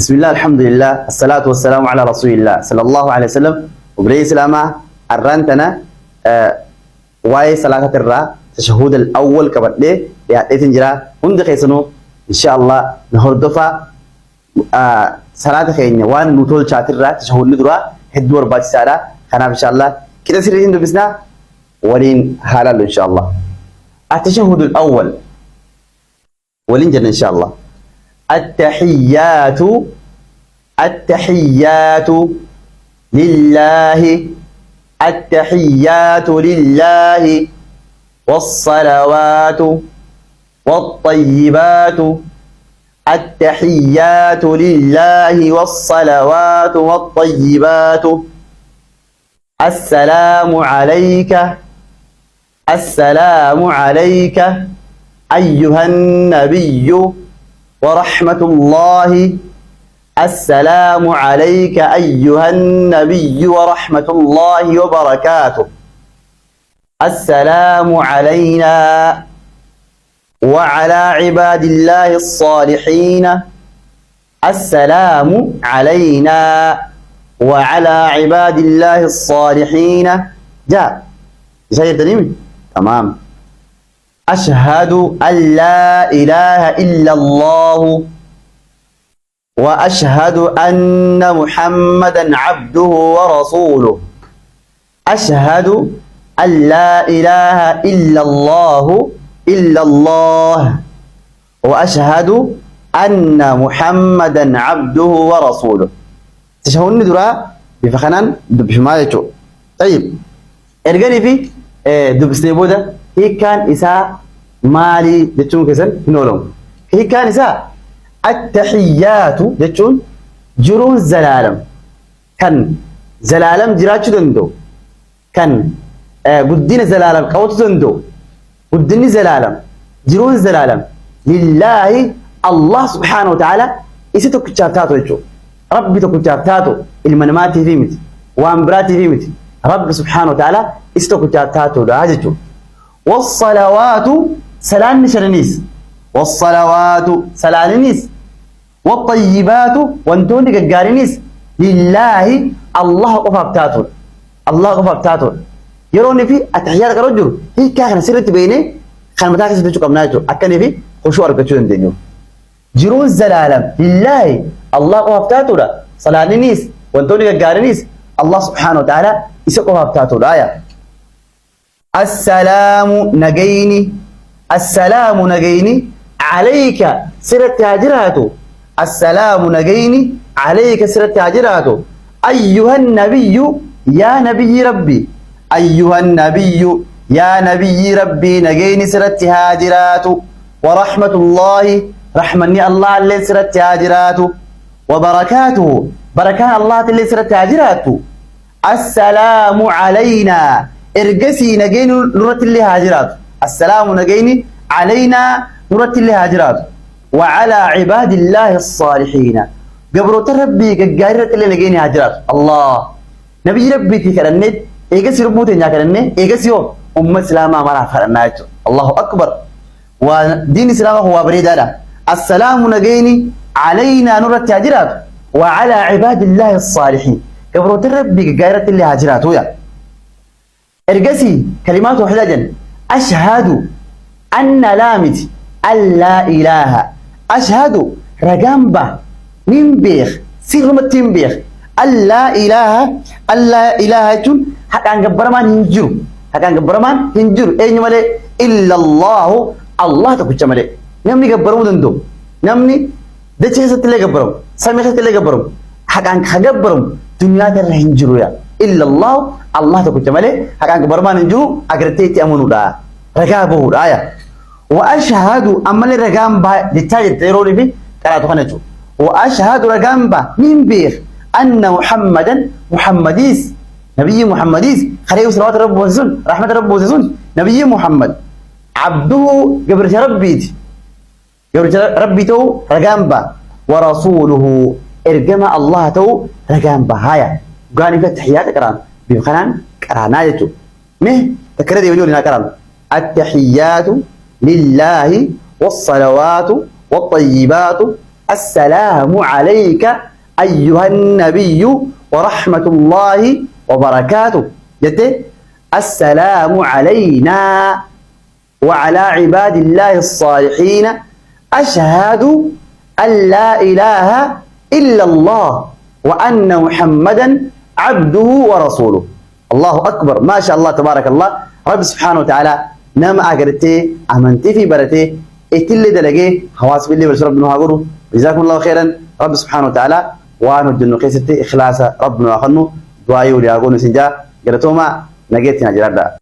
بسم الله الحمد لله الصلاة والسلام على رسول الله صلى الله عليه وسلم وبري سلامة الرانتنا واي صلاة الرا تشهد الأول كبدي يأتين جرا هم دخيسنو إن شاء الله نهار دفع صلاة خيرنا وان نطول شاتر الرا تشهد لدرا هدور باج سارة خنا إن شاء الله كده سيرين دبسنا ولين حلال إن شاء الله التشهد الأول ولين جن إن شاء الله التحيات لله التحيات لله والصلوات والطيبات التحيات لله والصلوات والطيبات السلام عليك أيها النبي ورحمة الله السلام عليك أيها النبي ورحمة الله وبركاته السلام علينا وعلى عباد الله الصالحين السلام علينا وعلى عباد الله الصالحين جاء شيء تنمي تمام أشهد أن لا إله إلا الله وأشهد أن محمدا عبده ورسوله أشهد أن لا إله إلا الله وأشهد أن محمدا عبده ورسوله تشهدون درا بفخنان بشمالته طيب ارجعني في دبستي بودا هي كان إساء مالي جتون كسن نولهم هي كان إساء التحيات جتون جرون زلالم كان زلالم جراتشو دندو كان قدين زلالم قوتو دندو قدين زلالم جرون زلالم لله الله سبحانه وتعالى إسيتو كتشافتاتو جتو ربي تو كتشافتاتو المنماتي فيمت وامبراتي فيمت رب سبحانه وتعالى إسيتو كتشافتاتو لاجتو والصلوات سلام نشرنيس والصلوات سلالنيس والطيبات وانتون قارنيس لله الله قفابتاتون يروني في التحيات كرجل هي كان سرت بيني خان متاكس تجو قمناجو اكني في خشوع ركچو دنيو جرو الزلالم لله الله قفابتاتو سلالنيس وانتون قارنيس الله سبحانه وتعالى يسقفابتاتو آية السلام نجيني عليك سرت هاجراته السلام نجيني عليك سرت هاجراته أيها النبي يا نبي ربي أيها النبي يا نبي ربي نجيني سرت هاجراته ورحمة الله رحمني الله اللي سرت هاجراته وبركاته بركات الله اللي سرت هاجراته السلام علينا ارجسي نجيني نورت اللي هاجرات السلام نجيني علينا نورت اللي هاجرات وعلى عباد الله الصالحين قبروا تربي قارت اللي نجيني هاجرات الله نبي ربي تكرنت ايجسي ربوتي نكرنت ايجسي السلام مرا فرنايت الله اكبر ودين الاسلام هو بريد هذا السلام نجيني علينا نورت هاجرات وعلى عباد الله الصالحين قبروا تربي قارت اللي هاجرات ويا ارجسي كلمات وحدة أشهد أن لامت ألا إله أشهد رجنبة من بيخ سيرمة بيخ ألا إله جن حتى أن برمان هنجر أي ملء إلا الله تكوش ملء نمني جبرون دندو نمني دشيسة تلي جبرون سميخة تلي جبرون حتى أن خجبرون دنيا ترى هنجروا يا إلا الله تكوش ملء حتى أن برمان هنجروا أقرتيتي أمونو دا رجابه آية وأشهد أمل رجام با دتاج تيروني في كراتو خنجو وأشهد رجام با من بير أن محمديس نبي محمديس خليه صلوات رب وزن رحمة رب وزن نبي محمد عبده قبر ربي تو رجام با ورسوله إرجم الله تو رجام با هايا قاني في التحيات كرام بمخنان كراناجتو مه تكرر يقولون كرام التحيات لله والصلوات والطيبات السلام عليك أيها النبي ورحمة الله وبركاته جت السلام علينا وعلى عباد الله الصالحين أشهد أن لا إله إلا الله وأن محمدا عبده ورسوله. الله أكبر ما شاء الله تبارك الله. رب سبحانه وتعالى نما أجرتي أمنتي في برتي إتل دلقي خواص بالله برس ربنا هاجرو. جزاكم الله خيرا. رب سبحانه وتعالى وأنا الدنيا قيستي إخلاص ربنا وخنو دعائي ولياقون سنجا قرتوما نجيتنا جردا.